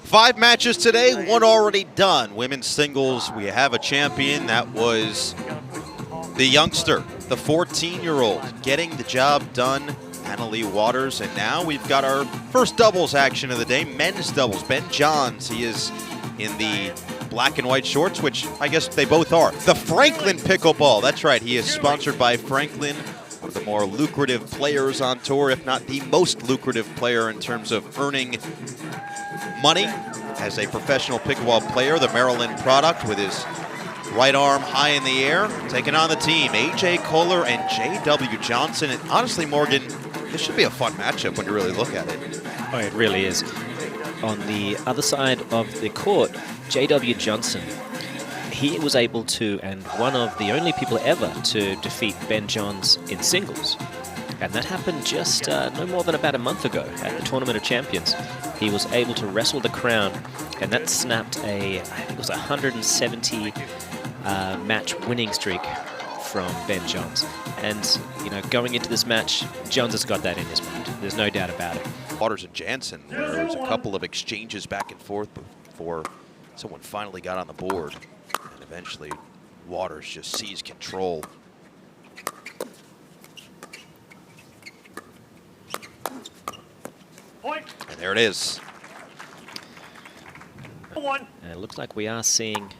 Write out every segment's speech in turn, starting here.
5 matches today, 1 already done. Women's singles, we have a champion. That was the youngster, the 14-year-old, getting the job done, Annalie Waters. And now we've got our first doubles action of the day, men's doubles. Ben Johns, he is in the black and white shorts, which I guess they both are. The Franklin pickleball, that's right. He is sponsored by Franklin, one of the more lucrative players on tour, if not the most lucrative player in terms of earning money as a professional pickleball player. The Maryland product with his right arm high in the air, taking on the team, A.J. Koller and J.W. Johnson. And honestly, Morgan, this should be a fun matchup when you really look at it. Oh, it really is. On the other side of the court, J.W. Johnson, he was able to, and one of the only people ever to defeat Ben Johns in singles. And that happened just no more than about a month ago at the Tournament of Champions. He was able to wrestle the crown, and that snapped I think it was a 170 match winning streak from Ben Johns. And, you know, going into this match, Johns has got that in his mind. There's no doubt about it. Waters and Jansen, there was a couple of exchanges back and forth before someone finally got on the board. And eventually, Waters just seized control. And there it is. And it looks like we are seeing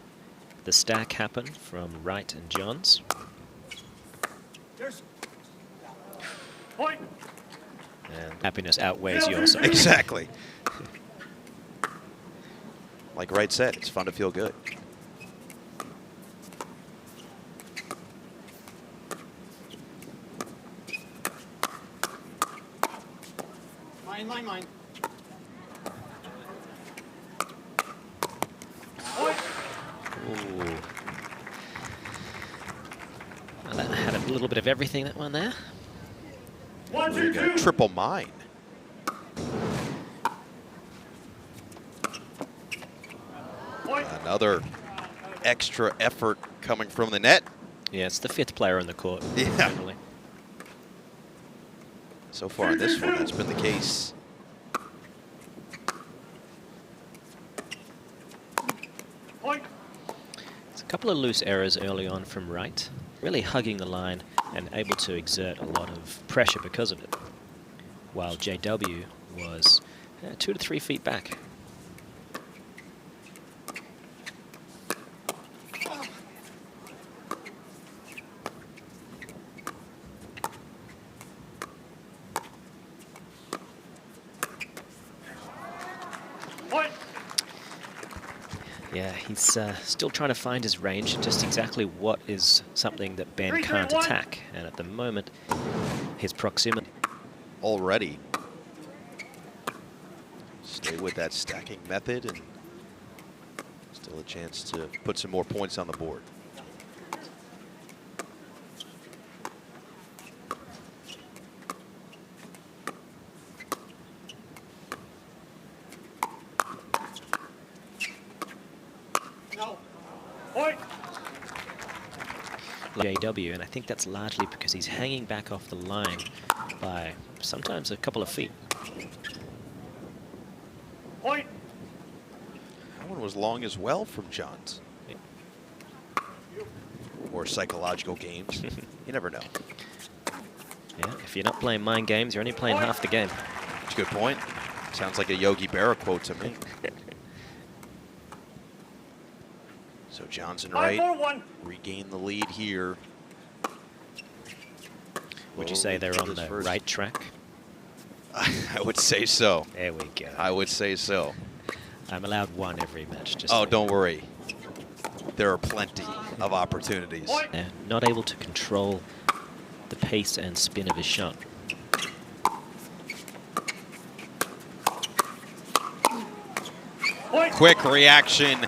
the stack happen from Wright and Johns. And happiness outweighs yours. Exactly. Like Wright said, it's fun to feel good. Mine. Ooh. Well, that had a little bit of everything, that one there. We got a triple mine. Another extra effort coming from the net. Yeah, it's the 5th player on the court. Yeah. Generally. So far in this one, that's been the case. It's a couple of loose errors early on from Wright, really hugging the line and able to exert a lot of pressure because of it, while JW was 2 to 3 feet back. Yeah, he's still trying to find his range, just exactly what is something that Ben can't attack. And at the moment, his proximity. Already. Stay with that stacking method and still a chance to put some more points on the board. JW, and I think that's largely because he's hanging back off the line by sometimes a couple of feet. That one was long as well from Johns. Yeah. Or psychological games. You never know. Yeah, if you're not playing mind games, you're only playing half the game. That's a good point. Sounds like a Yogi Berra quote to me. So Johnson Wright regain the lead here. Would you say they're on the right track? I would say so. There we go. I would say so. I'm allowed one every match. Just oh, don't worry. There are plenty of opportunities. Not able to control the pace and spin of his shot. Quick reaction.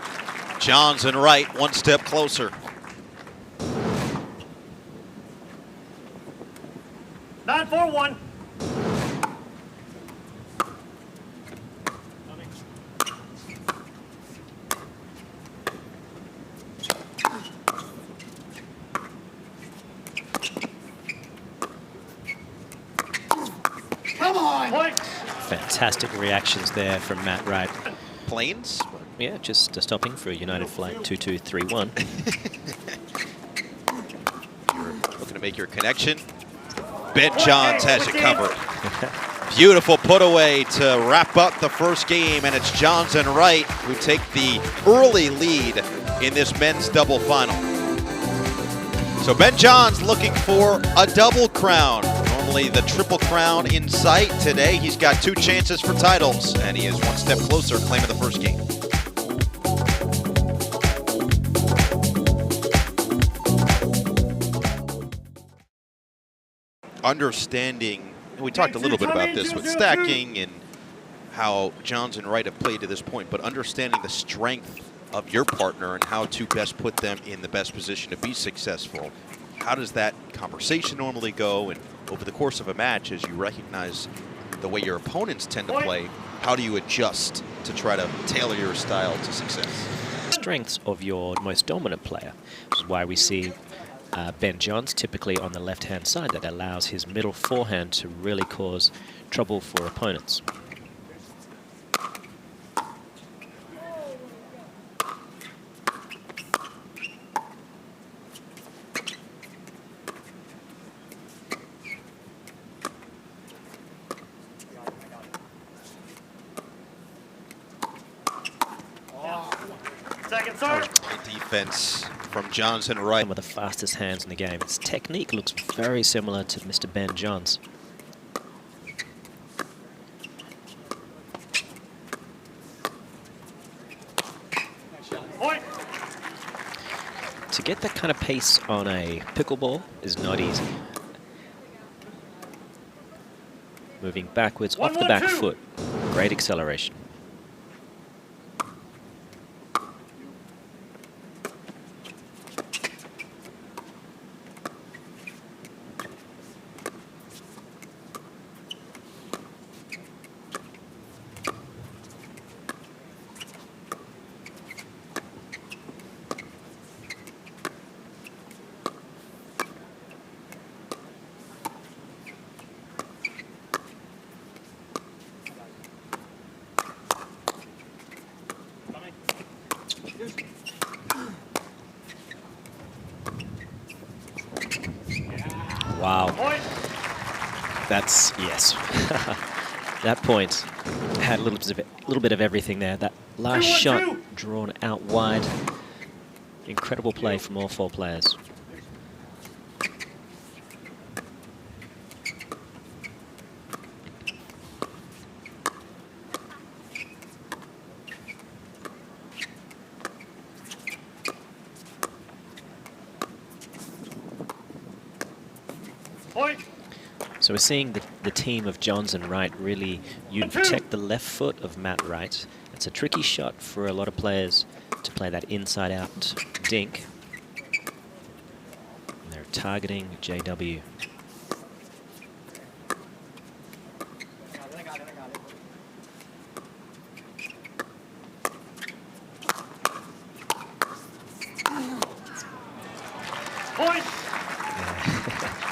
Johns and Wright 1 step closer. 9-4-1. Fantastic reactions there from Matt Wright. planes. Yeah, just stopping for a United Flight 2231. You're looking to make your connection. Ben Johns has it covered. Beautiful put away to wrap up the first game, and it's JohnsWright who take the early lead in this men's double final. So Ben Johns looking for a double crown. Normally the triple crown in sight. Today he's got 2 chances for titles, and he is 1 step closer claiming the first game. Understanding, and we talked a little bit about this with stacking and how JohnsWright have played to this point, but understanding the strength of your partner and how to best put them in the best position to be successful. How does that conversation normally go? And over the course of a match, as you recognize the way your opponents tend to play, how do you adjust to try to tailor your style to success? Strengths of your most dominant player, which is why we see Ben Johns typically on the left-hand side. That allows his middle forehand to really cause trouble for opponents. Second serve. Great defense from JohnsWright. Some of the fastest hands in the game. Its technique looks very similar to Mr. Ben Johns. Point. To get that kind of pace on a pickleball is not easy. Moving backwards off the back foot. Great acceleration. Wow. That's, yes. That point had a little bit of everything there. That last shot drawn out wide. Incredible play from all 4 players. So we're seeing the team of JohnsWright really, you protect the left foot of Matt Wright. It's a tricky shot for a lot of players to play that inside-out dink. And they're targeting JW.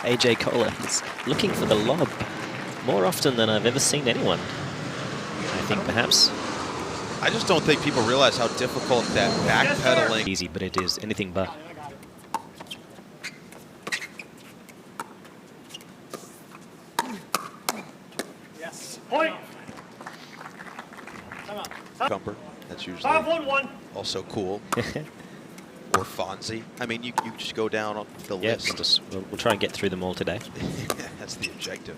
AJ Koller is looking for the lob more often than I've ever seen anyone. I think perhaps. I just don't think people realize how difficult that backpedaling. Easy, but it is anything but. Yes. Point. Cumber. That's usually 5-1-1. also cool. Or Fonzie. I mean, you just go down the list. We'll try and get through them all today. That's the objective.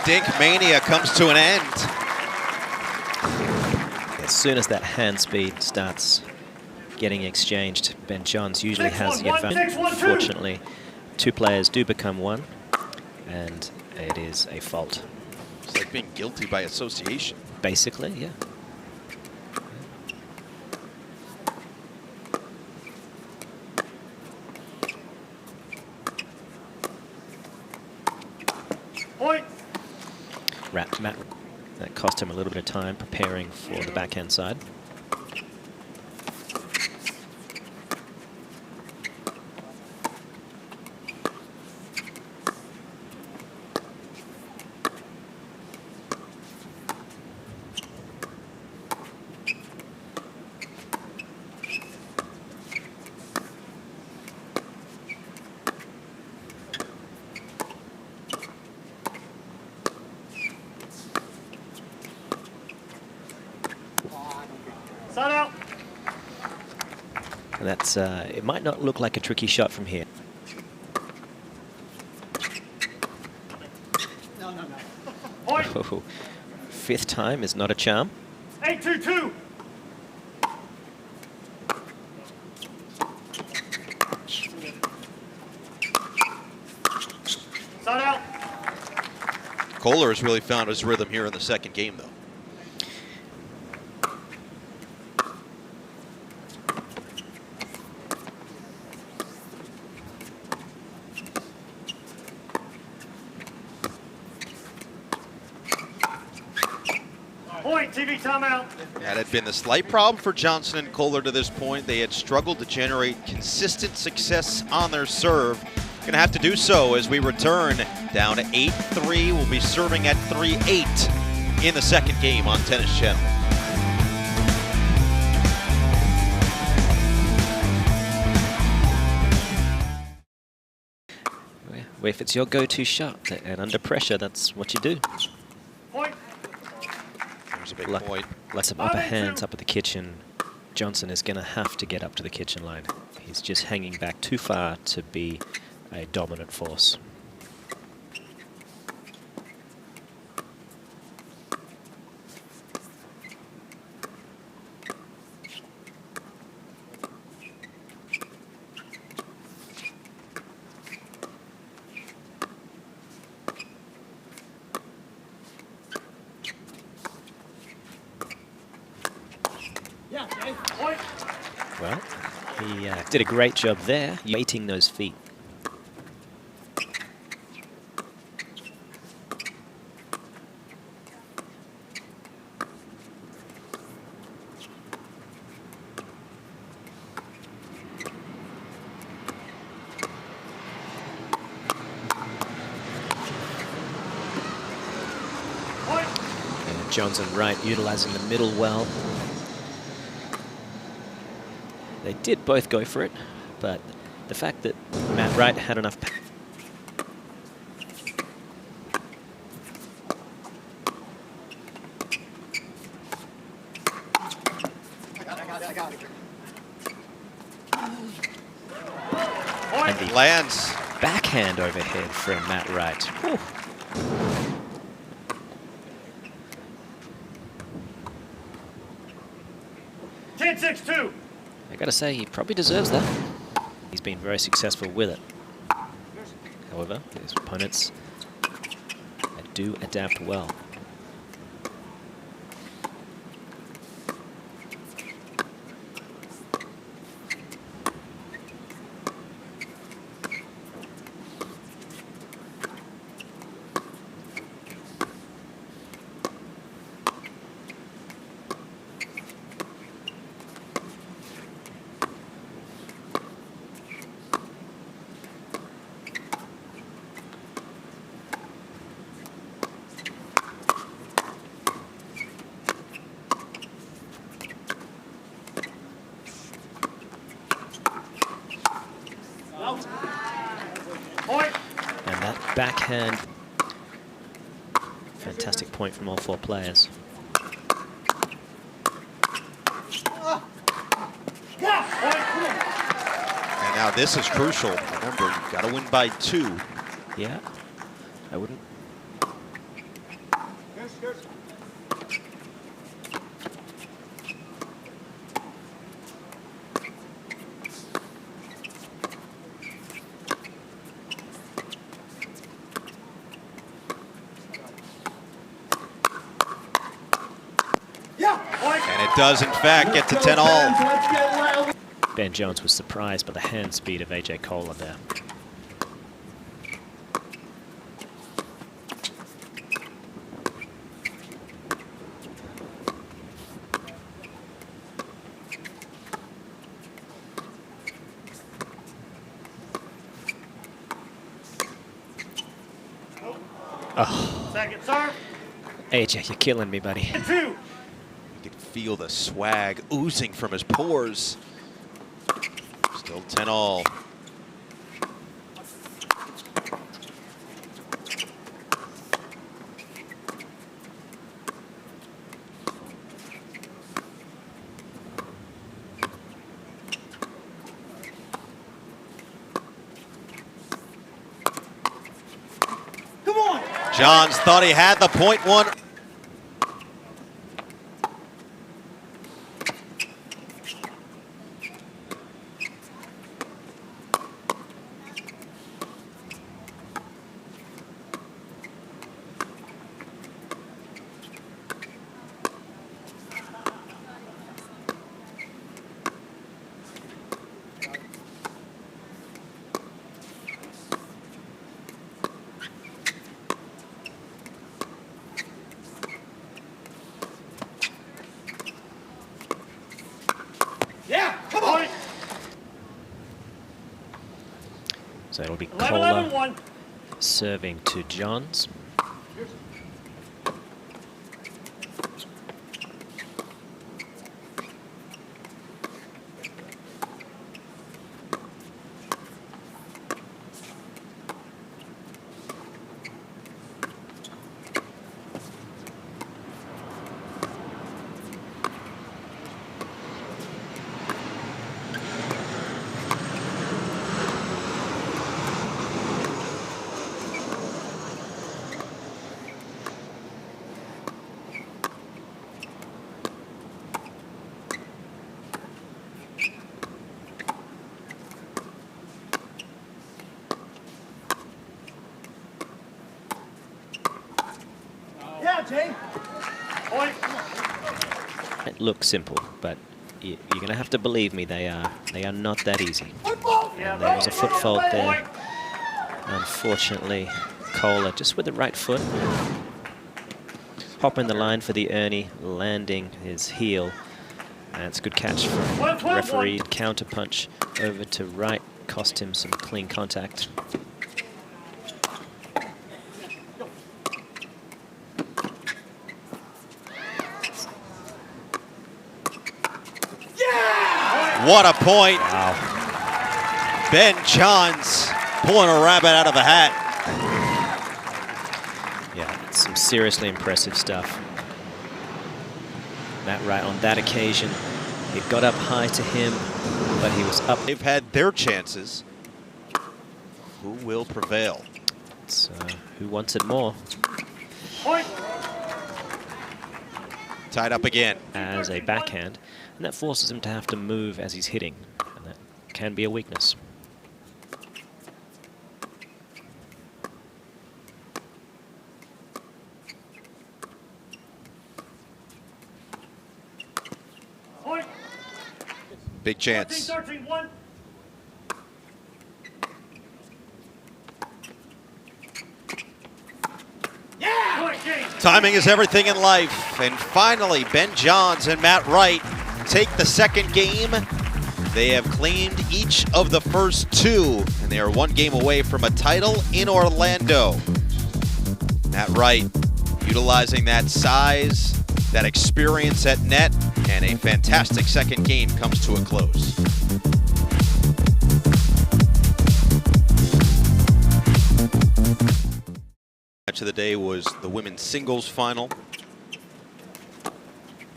Dink mania comes to an end. As soon as that hand speed starts getting exchanged, Ben Johns usually has the advantage. Unfortunately, two players do become one, and it is a fault. It's like being guilty by association. Basically, yeah. Point. Matt, that cost him a little bit of time preparing for the backhand side. Side out. And that's, it might not look like a tricky shot from here. Point. Oh, fifth time is not a charm. 8-2-2. Side out. Koller has really found his rhythm here in the second game, though. Point. TV timeout. That had been the slight problem for Johnson and Koller to this point. They had struggled to generate consistent success on their serve. Going to have to do so as we return down to 8-3. We'll be serving at 3-8 in the second game on Tennis Channel. Well, if it's your go-to shot and under pressure, that's what you do. Point. There's a big Like point. some upper hands up at the kitchen. Johnson is going to have to get up to the kitchen line. He's just hanging back too far to be a dominant force. Point. Well, he did a great job there, weighting those feet. Point. And Johns and Wright utilizing the middle well. They did both go for it, but the fact that Matt Wright had enough and the Lands. backhand overhead from Matt Wright. Whew. Ten 6-2. I gotta say, he probably deserves that. He's been very successful with it. However, his opponents do adapt well. Point. And that backhand, fantastic point from all four players. And now this is crucial. Remember, you've got to win by 2. Yeah, I wouldn't Point. And it does, in fact, get to 10 all. Ben Johns was surprised by the hand speed of AJ Koller there. Oh, Second serve. AJ, you're killing me, buddy. 2. You can feel the swag oozing from his pores. Still 10 all. Come on. Johns thought he had the point one. Yeah, come on. So it'll be 11, Koller 1. serving to Johns. Yeah, Jay. Point. It looks simple, but you're going to have to believe me, they are not that easy. Yeah, And there was a foot fault there. Point. Unfortunately, Koller just with the right foot. Hopping the line for the Ernie, landing his heel. And it's a good catch from referee. Counter punch over to Wright. Cost him some clean contact. What a point. Wow. Ben Johns pulling a rabbit out of a hat. Yeah, some seriously impressive stuff. Matt Wright on that occasion, it got up high to him, but he was up. They've had their chances. Who will prevail? So who wants it more? Point. Tied up again. As a backhand, and that forces him to have to move as he's hitting, and that can be a weakness. Point. Big chance. 13, 1. Yeah! Point, King. Timing is everything in life. And finally, Ben Johns and Matt Wright take the second game. They have claimed each of the first two, and they are one game away from a title in Orlando. Matt Wright utilizing that size, that experience at net, and a fantastic second game comes to a close. Match of the day was the women's singles final.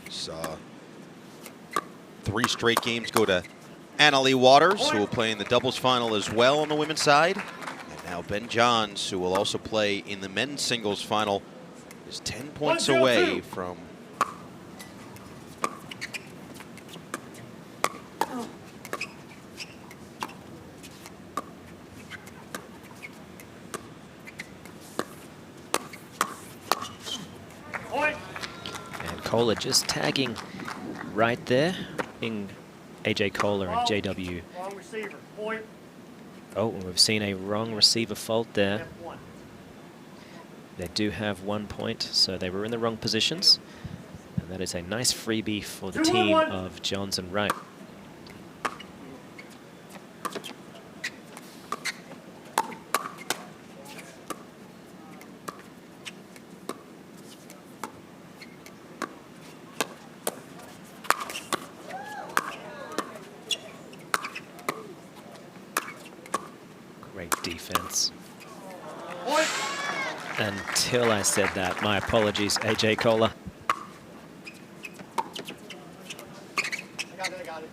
Saw 3 straight games go to Annalie Waters, who will play in the doubles final as well on the women's side. And now Ben Johns, who will also play in the men's singles final, is 10 points away from Point. And Koller just tagging right there in AJ Koller and JW. Wrong receiver. Point. Oh, we've seen a wrong receiver fault there. F1. They do have 1 point, so they were in the wrong positions. And that is a nice freebie for the team of Johns and Wright. Great defense. Point. Until I said that, my apologies, AJ Koller. I got it.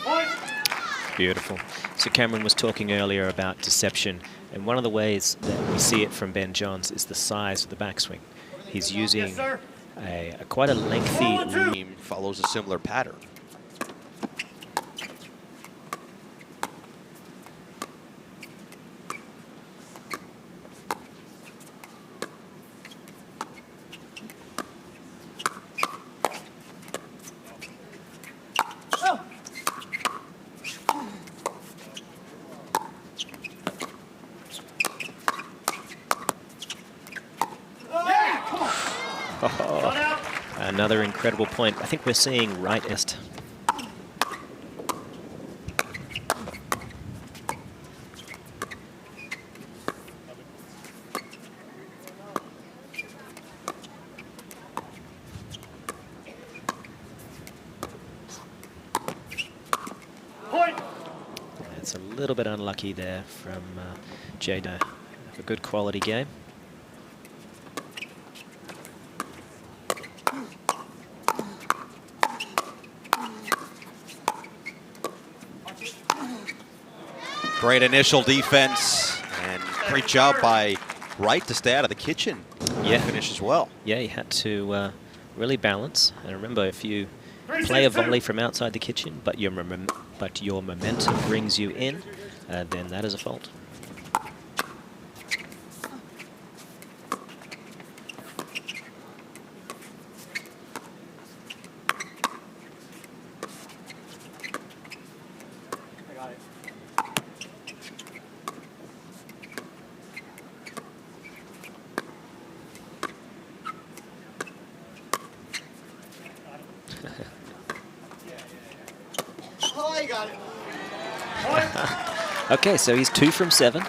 Point. Beautiful. So Cameron was talking earlier about deception, and one of the ways that we see it from Ben Johns is the size of the backswing. He's using Yes, sir. quite a lengthy loop. Team follows a similar pattern. Shut out. Another incredible point. I think we're seeing Wright-est. Point. It's a little bit unlucky there from Jada. A good quality game. Great initial defense and great job by Wright to stay out of the kitchen. Yeah. Finish as well. Yeah, he had to really balance. And remember, if you play a volley from outside the kitchen, but your momentum brings you in, then that is a fault. I got it. Oh, I got it. Point. Okay, so he's 2 from 7.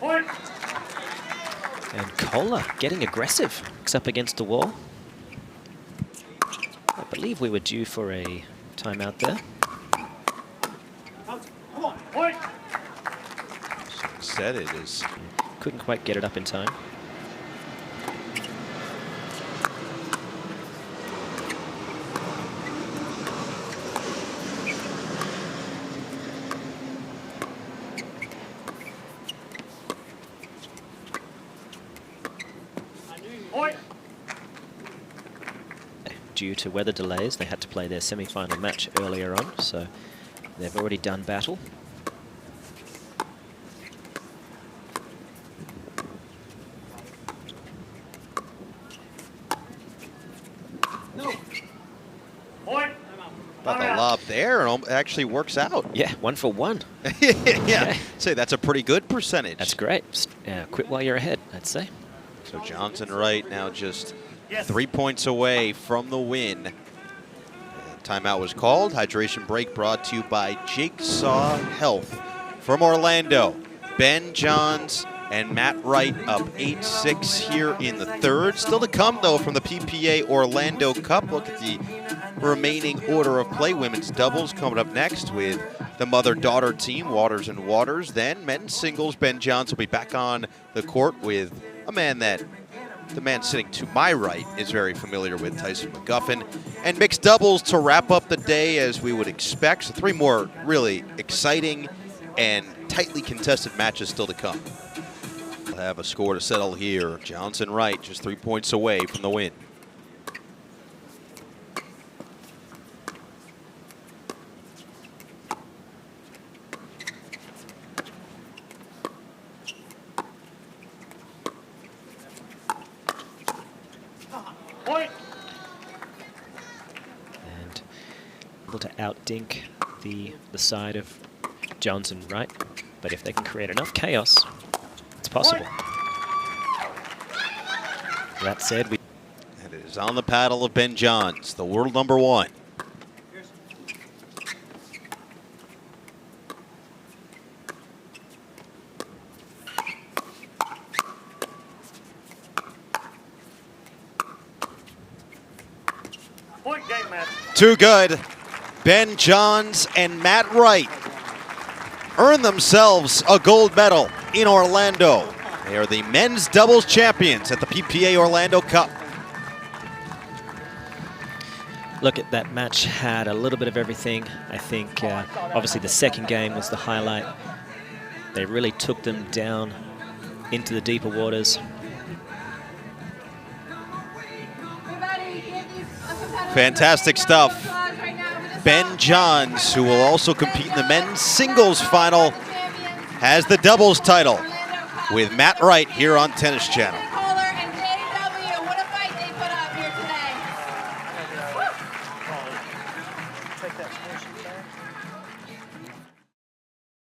Point. And Koller getting aggressive. Looks up against the wall. I believe we were due for a timeout there. Out. Come on. Point. Said it is. Couldn't quite get it up in time. Point. Due to weather delays, they had to play their semi-final match earlier on, so they've already done battle. Point. About the lob there, and it actually works out. Yeah, 1 for 1. Yeah, Okay. say that's a pretty good percentage. That's great. Quit while you're ahead, I'd say. So Johns and Wright now just Yes. 3 points away from the win. Timeout was called. Hydration break brought to you by Jigsaw Health. From Orlando, Ben Johns and Matt Wright up 8-6 here in the third. Still to come, though, from the PPA Orlando Cup. Look at the remaining order of play. Women's doubles coming up next with the mother-daughter team, Waters and Waters. Then men's singles, Ben Johns will be back on the court with a man that the man sitting to my right is very familiar with, Tyson McGuffin. And mixed doubles to wrap up the day as we would expect. So 3 more really exciting and tightly contested matches still to come. We'll have a score to settle here. JohnsWright just 3 points away from the win. Point. And able to outdink the side of JohnsWright. But if they can create enough chaos, it's possible. That said, And it is on the paddle of Ben Johns, the world number 1. Point game, Matt. Too good. Ben Johns and Matt Wright earn themselves a gold medal in Orlando. They are the men's doubles champions at the PPA Orlando Cup. look at that match, had a little bit of everything. I think obviously the second game was the highlight. They really took them down into the deeper waters. Fantastic stuff. Ben Johns, who will also compete in the men's singles final, has the doubles title with Matt Wright here on Tennis Channel.